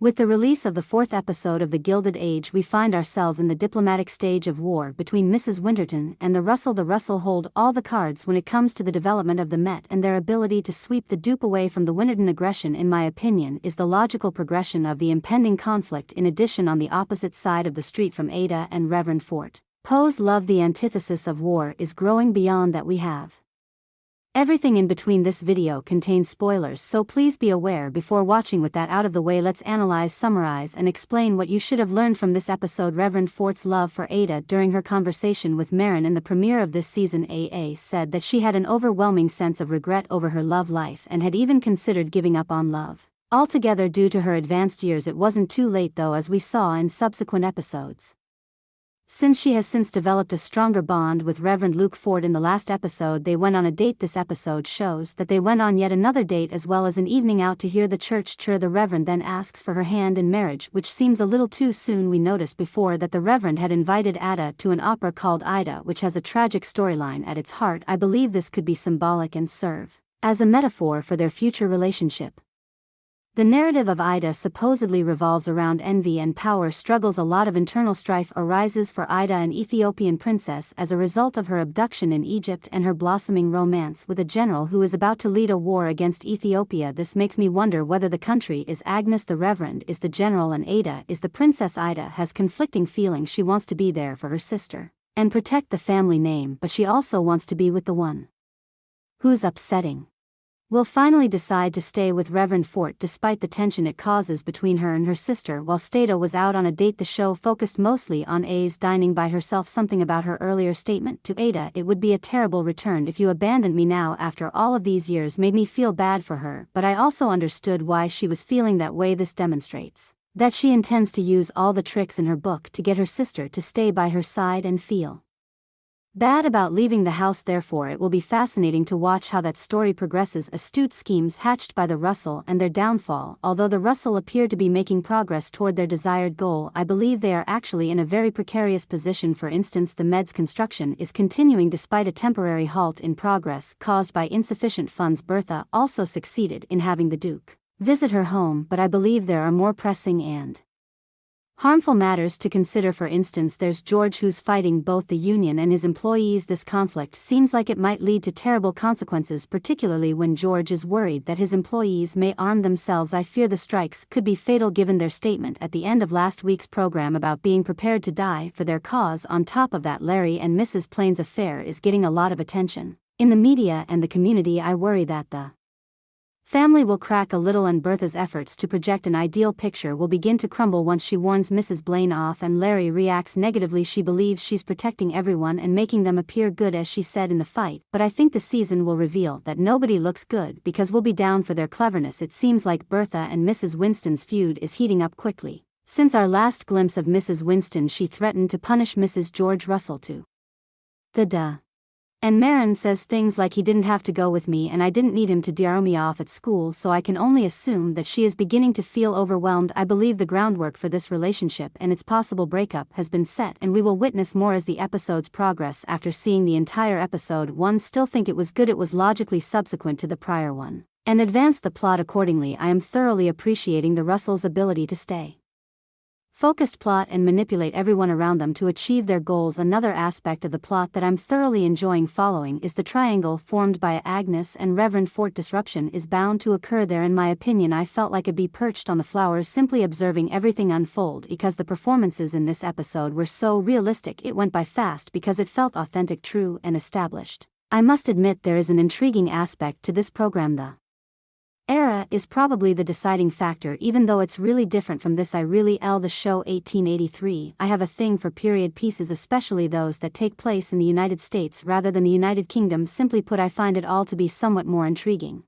With the release of the fourth episode of The Gilded Age, we find ourselves in the diplomatic stage of war between Mrs. Winterton and the Russell. The Russell hold all the cards when it comes to the development of the Met, and their ability to sweep the dupe away from the Winterton aggression, in my opinion, is the logical progression of the impending conflict. In addition, on the opposite side of the street from Ada and Reverend Fort Poe's love, the antithesis of war is growing beyond that. We have everything in between. This video contains spoilers, so please be aware before watching. With that out of the way, let's analyze, summarize, and explain what you should have learned from this episode. Reverend Fort's love for Ada. During her conversation with Marin in the premiere of this season, AA said that she had an overwhelming sense of regret over her love life and had even considered giving up on love altogether due to her advanced years. It wasn't too late though, as we saw in subsequent episodes, since she has since developed a stronger bond with Reverend Luke Ford. In the last episode they went on a date. This episode shows that they went on yet another date, as well as an evening out to hear the church choir. The Reverend then asks for her hand in marriage, which seems a little too soon. We noticed before that the Reverend had invited Ada to an opera called Ida, which has a tragic storyline at its heart. I believe this could be symbolic and serve as a metaphor for their future relationship. The narrative of Ida supposedly revolves around envy and power struggles. A lot of internal strife arises for Ida, an Ethiopian princess, as a result of her abduction in Egypt and her blossoming romance with a general who is about to lead a war against Ethiopia. This makes me wonder whether the country is Agnes, the Reverend is the general, and Ada is the princess. Ida has conflicting feelings. She wants to be there for her sister and protect the family name, but she also wants to be with the one who's upsetting. Will finally decide to stay with Reverend Fort despite the tension it causes between her and her sister. While Stato was out on a date, the show focused mostly on A's dining by herself. Something about her earlier statement to Ada, "It would be a terrible return if you abandoned me now after all of these years," made me feel bad for her, but I also understood why she was feeling that way. This demonstrates that she intends to use all the tricks in her book to get her sister to stay by her side and feel bad about leaving the house. Therefore it will be fascinating to watch how that story progresses. Astute schemes hatched by the Russell and their downfall. Although the Russell appear to be making progress toward their desired goal, I believe they are actually in a very precarious position. For instance, the Med's construction is continuing despite a temporary halt in progress caused by insufficient funds. Bertha also succeeded in having the Duke visit her home, but I believe there are more pressing and harmful matters to consider. For instance, there's George, who's fighting both the union and his employees. This conflict seems like it might lead to terrible consequences, particularly when George is worried that his employees may arm themselves. I fear the strikes could be fatal given their statement at the end of last week's program about being prepared to die for their cause. On top of that, Larry and Mrs. Plain's affair is getting a lot of attention in the media and the community. I worry that the family will crack a little, and Bertha's efforts to project an ideal picture will begin to crumble once she warns Mrs. Blaine off and Larry reacts negatively. She believes she's protecting everyone and making them appear good, as she said in the fight, but I think the season will reveal that nobody looks good because we'll be down for their cleverness. It seems like Bertha and Mrs. Winston's feud is heating up quickly. Since our last glimpse of Mrs. Winston, she threatened to punish Mrs. George Russell to the duh. And Marin says things like, "He didn't have to go with me and I didn't need him to dare me off at school," so I can only assume that she is beginning to feel overwhelmed. I believe the groundwork for this relationship and its possible breakup has been set, and we will witness more as the episodes progress. After seeing the entire episode 1, still think it was good. It was logically subsequent to the prior one and advanced the plot accordingly. I am thoroughly appreciating the Russells' ability to stay focused, plot, and manipulate everyone around them to achieve their goals. Another aspect of the plot that I'm thoroughly enjoying following is the triangle formed by Agnes and Reverend Fort. Disruption is bound to occur there. In my opinion, I felt like a bee perched on the flowers, simply observing everything unfold, because the performances in this episode were so realistic. It went by fast because it felt authentic, true, and established. I must admit there is an intriguing aspect to this program. The era is probably the deciding factor, even though it's really different from this. I really the show 1883. I have a thing for period pieces, especially those that take place in the United States rather than the United Kingdom. Simply put, I find it all to be somewhat more intriguing.